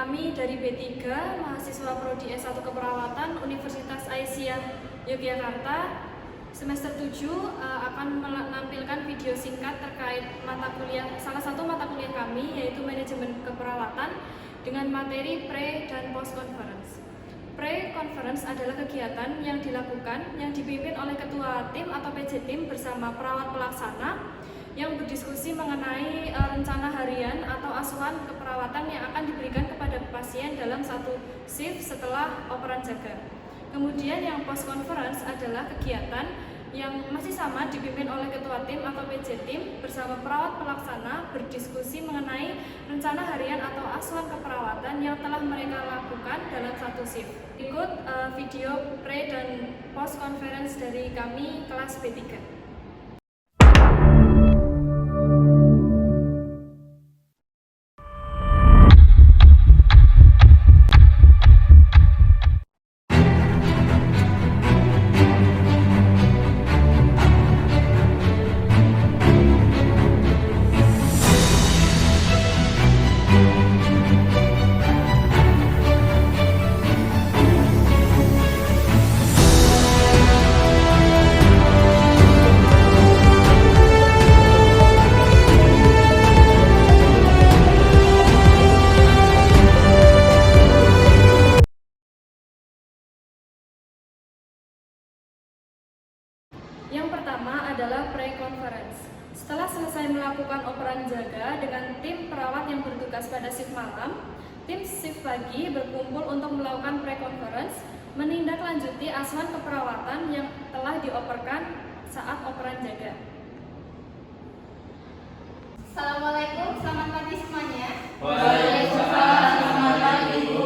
Kami dari B3, mahasiswa Prodi S1 Keperawatan Universitas Aisyah Yogyakarta, semester 7 akan menampilkan video singkat terkait salah satu mata kuliah kami, yaitu Manajemen Keperawatan dengan materi pre dan post conference. Pre-conference adalah kegiatan yang dilakukan yang dipimpin oleh ketua tim atau PJ tim bersama perawat pelaksana yang berdiskusi mengenai rencana harian atau asuhan keperawatan yang akan diberikan kepada pasien dalam satu shift setelah operan jaga. Kemudian yang post conference adalah kegiatan yang masih sama dipimpin oleh ketua tim atau PJ tim bersama perawat pelaksana berdiskusi mengenai rencana harian atau asuhan keperawatan yang telah mereka lakukan dalam satu shift. Ikut video pre dan post conference dari kami kelas B3. Yang pertama adalah pre-conference. Setelah selesai melakukan operan jaga dengan tim perawat yang bertugas pada shift malam, tim shift pagi berkumpul untuk melakukan pre-conference, menindaklanjuti asuhan keperawatan yang telah dioperkan saat operan jaga. Assalamualaikum, selamat pagi semuanya. Waalaikumsalam, selamat pagi Bu.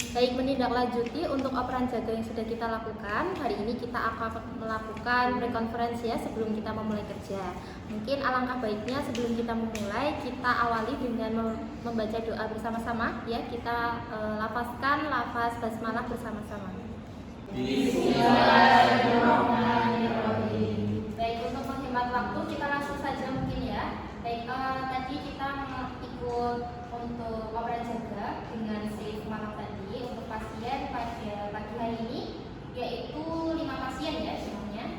Baik, menindaklanjuti untuk operan jaga yang sudah kita lakukan. Hari ini kita akan melakukan pre-conference ya sebelum kita memulai kerja. Mungkin alangkah baiknya sebelum kita memulai, kita awali dengan membaca doa bersama-sama ya. Kita lafazkan lafaz basmalah bersama-sama. Bismillahirrahmanirrahim. Baik, untuk menghemat waktu kita langsung saja mungkin ya. Baik, tadi kita ikut untuk operan jaga dengan shift malam tadi untuk pasien pada pagi hari ini yaitu 5 pasien ya semuanya.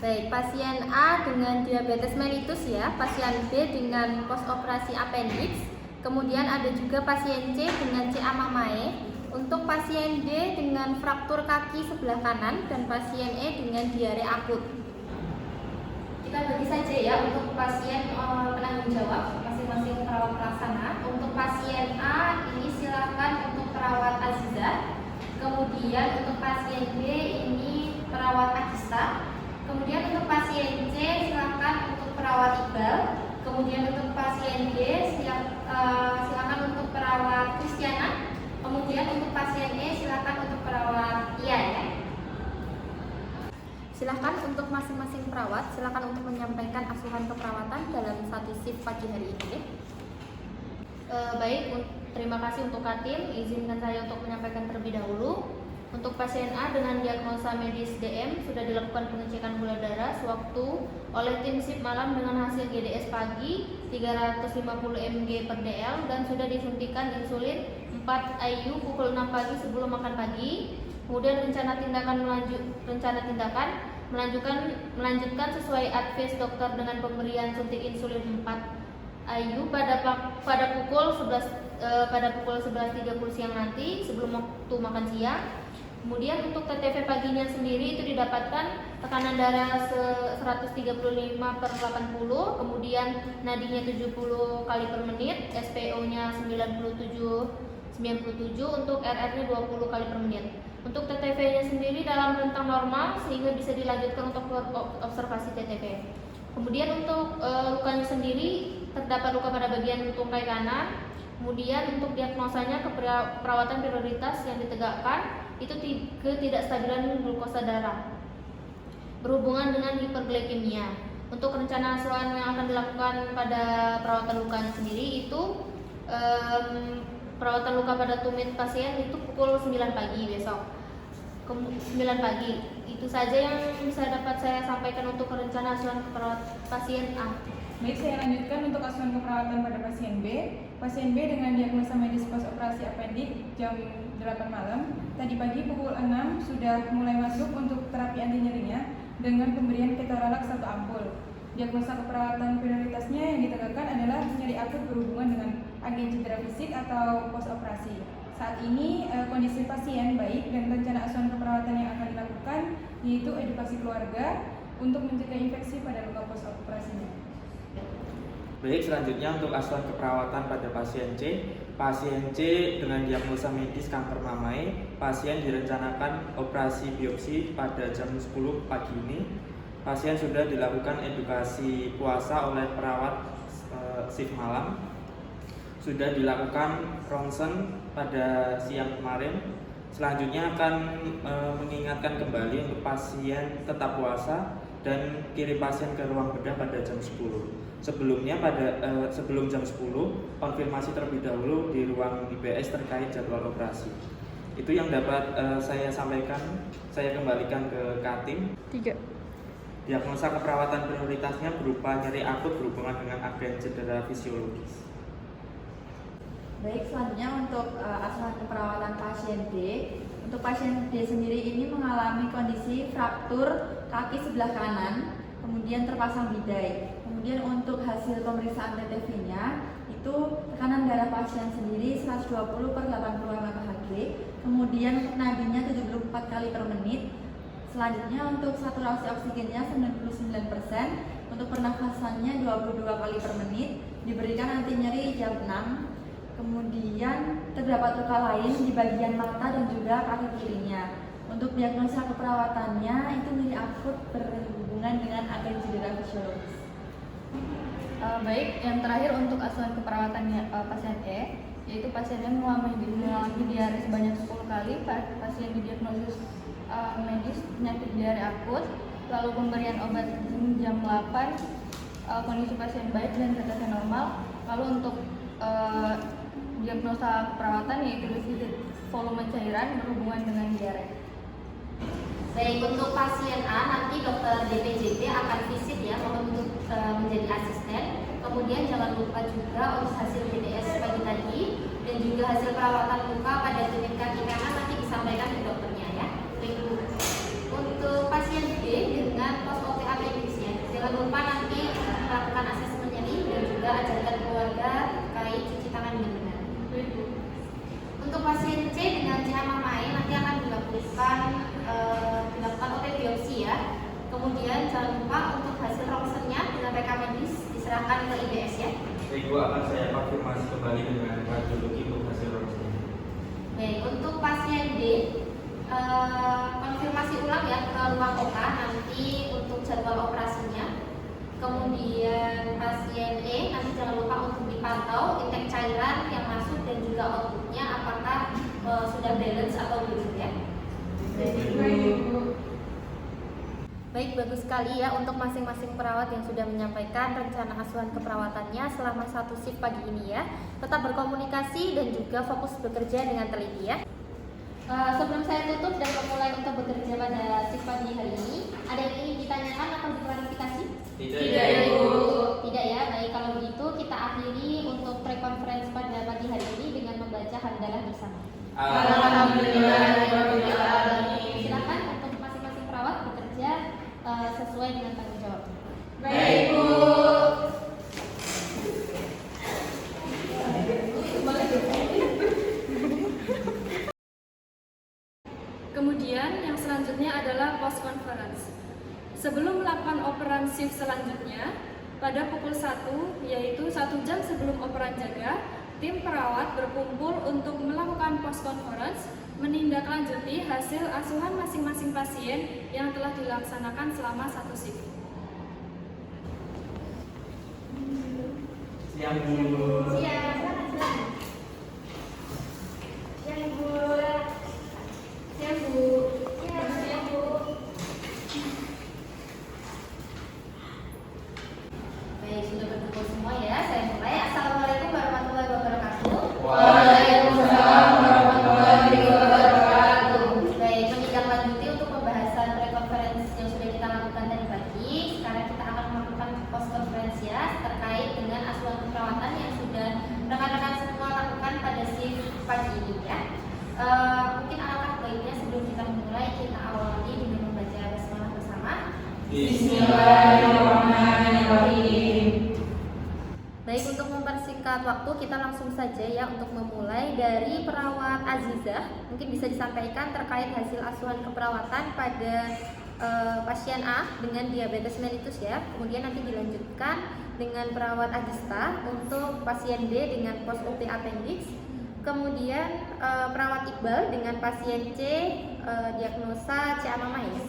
Baik, pasien A dengan diabetes mellitus ya, pasien B dengan post operasi appendix, kemudian ada juga pasien C dengan CA mamae, untuk pasien D dengan fraktur kaki sebelah kanan dan pasien E dengan diare akut. Kita bagi saja ya untuk pasien penanggung jawab masing-masing perawat pelaksana. Untuk pasien A ini silakan untuk perawat Aziza, kemudian untuk pasien B ini perawat Agista, kemudian untuk pasien C silakan untuk perawat Iqbal, kemudian untuk pasien D silakan untuk perawat Kristiana, kemudian untuk pasien E silakan untuk perawat Ian ya. Silakan untuk masing-masing perawat, silakan untuk menyampaikan asuhan keperawatan dalam satu shift pagi hari ini. Baik, terima kasih untuk Katim. Izinkan saya untuk menyampaikan terlebih dahulu. Untuk pasien A dengan diagnosa medis DM sudah dilakukan pengecekan gula darah sewaktu oleh tim shift malam dengan hasil GDS pagi 350 mg per dl dan sudah disuntikan insulin 4 IU pukul 6 pagi sebelum makan pagi. Kemudian rencana tindakan melanjutkan sesuai advice dokter dengan pemberian suntik insulin 4 IU pada pukul 11.30 siang nanti sebelum waktu makan siang. Kemudian untuk TTV paginya sendiri itu didapatkan tekanan darah 135/80, kemudian nadinya 70 kali per menit, SPO-nya 97, untuk RR-nya 20 kali per menit. Untuk TTV-nya sendiri dalam rentang normal sehingga bisa dilanjutkan untuk observasi TTV. Kemudian untuk lukanya sendiri terdapat luka pada bagian tungkai kanan. Kemudian untuk diagnosanya perawatan prioritas yang ditegakkan itu ketidakstabilan glukosa darah berhubungan dengan hiperglikemia. Untuk rencana asuhan yang akan dilakukan pada perawatan lukanya sendiri itu perawatan luka pada tumit pasien itu pukul 9 pagi besok. 9 pagi. Itu saja yang bisa dapat saya sampaikan untuk rencana asuhan keperawatan pasien A. Baik, saya lanjutkan untuk asuhan keperawatan pada pasien B. Pasien B dengan diagnosa medis pos operasi apendik jam 8 malam. Tadi pagi pukul 6 sudah mulai masuk untuk terapi anti nyerinya dengan pemberian ketorolax 1 ampul. Diagnosa keperawatan prioritasnya yang ditegakkan adalah nyeri akut berhubungan dengan agen cedera fisik atau pos operasi. Saat ini kondisi pasien baik dan rencana asuhan keperawatan yang akan dilakukan yaitu edukasi keluarga untuk mencegah infeksi pada luka pos operasinya. Baik, selanjutnya untuk asuhan keperawatan pada pasien C. Pasien C dengan diagnosa medis kanker mamai. Pasien direncanakan operasi biopsi pada jam 10 pagi ini. Pasien sudah dilakukan edukasi puasa oleh perawat shift malam. Sudah dilakukan ronsen pada siang kemarin. Selanjutnya akan mengingatkan kembali untuk pasien tetap puasa dan kirim pasien ke ruang bedah pada jam 10. Sebelumnya sebelum jam 10 konfirmasi terlebih dahulu di ruang IBS terkait jadwal operasi. Itu yang dapat saya sampaikan. Saya kembalikan ke Katim. 3. Diagnosa keperawatan prioritasnya berupa nyeri akut berhubungan dengan agen cedera fisiologis. Baik, selanjutnya untuk asuhan keperawatan pasien D. Untuk pasien D sendiri ini mengalami kondisi fraktur kaki sebelah kanan, kemudian terpasang bidai. Kemudian untuk hasil pemeriksaan TTV-nya itu tekanan darah pasien sendiri 120/80 mmHg, kemudian untuk nadinya 74 kali per menit. Selanjutnya untuk saturasi oksigennya 99%, untuk pernafasannya 22 kali per menit, diberikan anti nyeri jam 6. Kemudian terdapat luka lain di bagian mata dan juga kaki kirinya. Untuk diagnosa keperawatannya itu nyeri akut berhubungan dengan agen cedera fisiologis. Baik, yang terakhir untuk asuhan keperawatannya pasien E, yaitu pasien E mengalami diare sebanyak 10 kali. Pasien didiagnosis medis penyakit diare akut, lalu pemberian obat jam 8, kondisi pasien baik dan tetes normal. Lalu untuk diagnosa keperawatan yaitu defisit volume cairan berhubungan dengan diare. Baik, untuk pasien A nanti dokter DPJP akan visit ya untuk menjadi asisten. Kemudian jangan lupa juga untuk hasil BDS pagi tadi dan juga hasil perawatan luka pada jari kaki kanan nanti disampaikan ke dokternya ya. Baik, untuk pasien B dengan post OP appendix ya, jangan lupa nanti melakukan asesmen nyeri dan juga ajarkan keluarga terkait cuci tangan dengan benar. Untuk pasien C dengan CA mamai nanti akan dilakukan OP biopsi ya. Kemudian jangan lupa untuk hasil ronsennya dengan rekam medis diserahkan ke IBS ya. Ibu akan saya konfirmasi kembali dengan radiologi untuk hasil ronsen. Baik, untuk pasien D konfirmasi ulang ya ke ruang OKA nanti untuk jadwal operasinya. Kemudian pasien E nanti jangan lupa untuk dipantau intake cairan yang masuk dan juga outputnya apakah sudah balance atau belum ya. Baik, bagus sekali ya untuk masing-masing perawat yang sudah menyampaikan rencana asuhan keperawatannya selama 1 shift pagi ini ya. Tetap berkomunikasi dan juga fokus bekerja dengan teliti ya. Sebelum saya tutup dan memulai untuk bekerja pada shift pagi hari ini, ada yang ingin ditanyakan atau diklarifikasi? Tidak, Ibu. Tidak ya, baik kalau begitu kita akhiri untuk pre-conference pada pagi hari ini dengan membaca hamdalah bersama. Alhamdulillahirrahmanirrahim. Silakan untuk masing-masing perawat bekerja sesuai dengan tanggung jawab. Baik, Bu. Kemudian yang selanjutnya adalah post conference. Sebelum melakukan operan shift selanjutnya, pada pukul 1, yaitu 1 jam sebelum operan jaga, tim perawat berkumpul untuk melakukan post conference, menindaklanjuti hasil asuhan masing-masing pasien yang telah dilaksanakan selama 1 shift. Siang, Bu. Silakan. Siang, Bu. Siang, Bu. Siang, Bu. Baik, sudah berkumpul semua ya. Saya mulai. Assalamualaikum warahmatullahi wabarakatuh. Waalaikumsalam warahmatullahi wabarakatuh. Baik, menindaklanjuti mempersingkat waktu, kita langsung saja ya untuk memulai dari perawat Azizah. Mungkin bisa disampaikan terkait hasil asuhan keperawatan pada pasien A dengan diabetes mellitus ya. Kemudian nanti dilanjutkan dengan perawat Agista untuk pasien D dengan post OP appendix. Kemudian perawat Iqbal dengan pasien C diagnosa CA mama ya.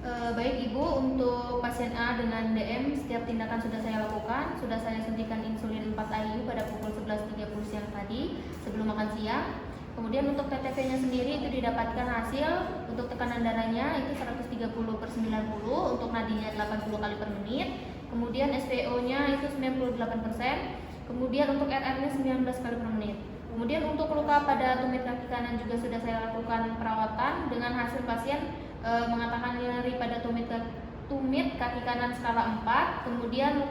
Baik Ibu, untuk pasien A dengan DM setiap tindakan sudah saya lakukan. Sudah saya suntikan insulin 4 IU pada pukul 11.30 siang tadi sebelum makan siang. Kemudian untuk TTV-nya sendiri itu didapatkan hasil untuk tekanan darahnya itu 130/90, untuk nadinya 80 kali per menit. Kemudian SPO-nya itu 98%. Kemudian untuk RR-nya 19 kali per menit. Kemudian untuk luka pada tumit kaki kanan juga sudah saya lakukan perawatan dengan hasil pasien mengatakan nyeri pada tumit kaki kanan skala 4. Kemudian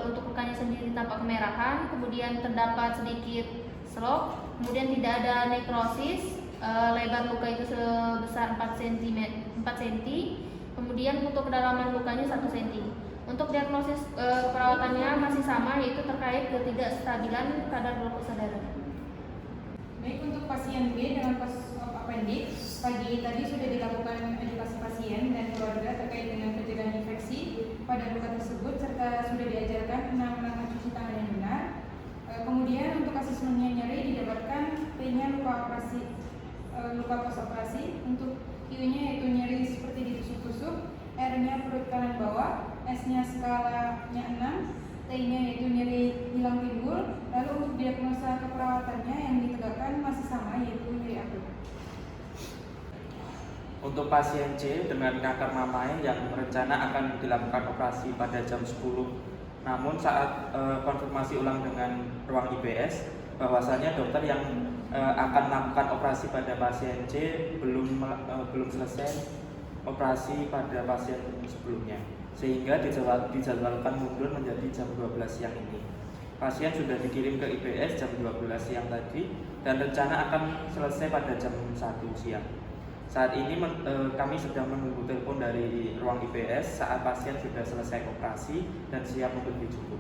untuk lukanya sendiri tampak kemerahan, kemudian terdapat sedikit stroke, kemudian tidak ada nekrosis, lebar luka itu sebesar 4 cm, kemudian untuk kedalaman lukanya 1 cm. Untuk diagnosis perawatannya masih sama, yaitu terkait ketidakstabilan kadar glukosa darah. Baik, untuk pasien B dengan post appendix, pagi tadi sudah dilakukan edukasi pasien dan keluarga terkait dengan pencegahan infeksi pada luka tersebut, serta sudah diajarkan penanganan mencuci tangan yang benar. Kemudian untuk asesmennya nyeri didapatkan P-nya luka post operasi, untuk Q-nya yaitu nyeri seperti ditusuk-tusuk, R-nya perut kanan bawah, S-nya skalanya 6, T-nya yaitu nyeri hilang timbul. Lalu untuk diagnosa keperawatannya yang ditegakkan masih sama, yaitu nyeri akut. Untuk pasien C dengan kanker mamai yang rencana akan dilakukan operasi pada jam 10, namun saat konfirmasi ulang dengan ruang IBS, bahwasanya dokter yang akan melakukan operasi pada pasien C belum selesai operasi pada pasien sebelumnya, sehingga dijadwalkan mundur menjadi jam 12 siang ini. Pasien sudah dikirim ke IBS jam 12 siang tadi dan rencana akan selesai pada jam 1 siang. Saat ini kami sedang menunggu telepon dari ruang IBS saat pasien sudah selesai operasi dan siap untuk dijemput.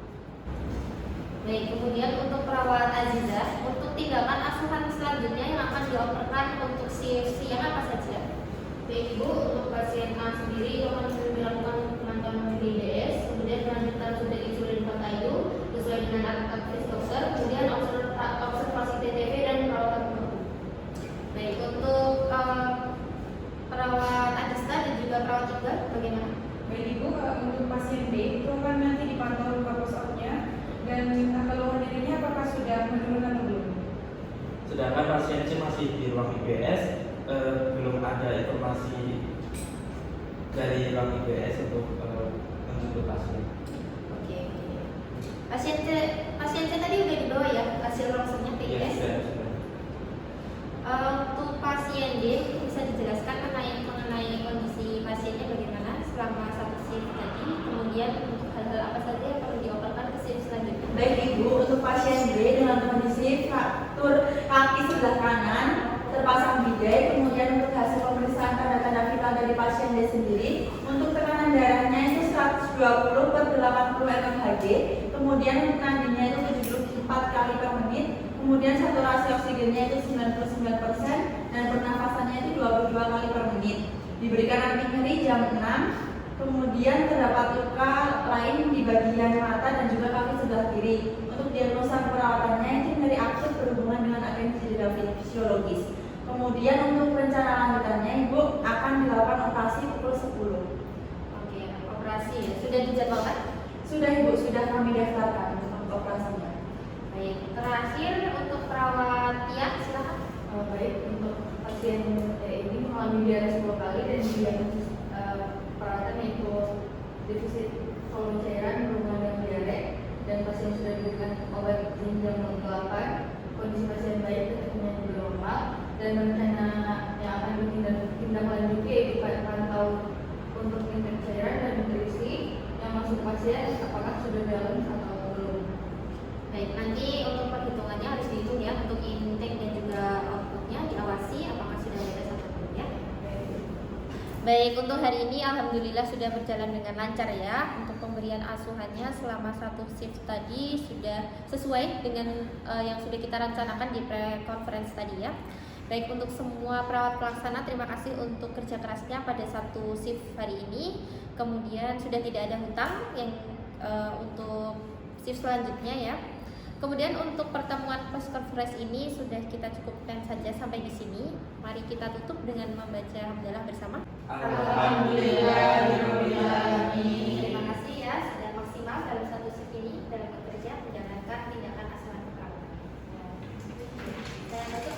Baik, kemudian untuk perawat Azizah, untuk tindakan asuhan selanjutnya yang akan dioperasikan untuk siang apa saja? Baik Ibu, untuk pasien A sendiri akan dilakukan pemantauan DDS, kemudian kelanjutan sudah insulin 4 IU sesuai dengan advice dokter, kemudian observasi TTV dan perawatan penuh. Baik, untuk perawat Agista dan juga perawat Iqbal bagaimana? Baik Ibu, untuk pasien B itu akan nanti dipantau luka post op-nya dan keluhan dirinya apakah sudah menurun atau belum? Sedangkan pasien C masih di ruang IBS, belum ada informasi dari ruang IBS untuk menjemput pasien. Oke. Pasien C tadi udah dibawa ya hasil ronsennya ke IBS? Ya, sudah. Untuk pasien D bisa dijelaskan mengenai kondisi pasiennya bagaimana selama 1 shift tadi, kemudian untuk hal-hal apa saja yang perlu dioperasikan ke shift selanjutnya. Baik Ibu, untuk pasien B dengan kondisi fraktur kaki sebelah kanan terpasang bidai, kemudian untuk hasil pemeriksaan tanda-tanda vital dari pasien D sendiri, untuk tekanan darahnya itu 120/80 mmHg, kemudian untuk nadinya itu 74 kali per menit, kemudian saturasi oksigennya itu 99% dan pernafasannya itu 22 kali per menit. Diberikan anti nyeri jam 6. Kemudian terdapat luka lain di bagian mata dan juga kaki sebelah kiri. Untuk diagnosa perawatannya itu nyeri akut berhubungan dengan atensi fisiologis. Kemudian untuk rencana lanjutannya Ibu akan dilakukan operasi pukul 10. Oke, operasi ya. Sudah dijadwalkan? Sudah Ibu, sudah kami daftarkan untuk operasinya. Baik, terakhir untuk perawat Tia, silakan. Baik, untuk pasien ini mengalami diare 10 kali dan diagnosis perawatan yaitu defisit volume cairan berhubungan dengan diare, dan pasien sudah diberikan obat zinc untuk 8. Kondisi pasien baik, ketemunya juga normal, dan rencana yang akan ditindaklanjuti yaitu pantau untuk intake cairan dan nutrisi yang masuk pasien apakah sudah balance atau belum. Baik, nanti untuk perhitungannya harus dihitung ya, untuk intake dan juga outputnya diawasi apakah sudah ada atau belum ya. Baik, untuk hari ini alhamdulillah sudah berjalan dengan lancar ya. Untuk pemberian asuhannya selama satu shift tadi sudah sesuai dengan yang sudah kita rencanakan di pre-conference tadi ya. Baik, untuk semua perawat pelaksana terima kasih untuk kerja kerasnya pada satu shift hari ini. Kemudian sudah tidak ada hutang yang untuk shift selanjutnya ya. Kemudian untuk pertemuan press conference ini sudah kita cukupkan saja sampai di sini. Mari kita tutup dengan membaca hamdalah bersama. Alhamdulillahirobbilalamin. Terima kasih ya sudah maksimal dalam satu shift ini dalam bekerja menjalankan tindakan asuhan keperawatan. Saya tutup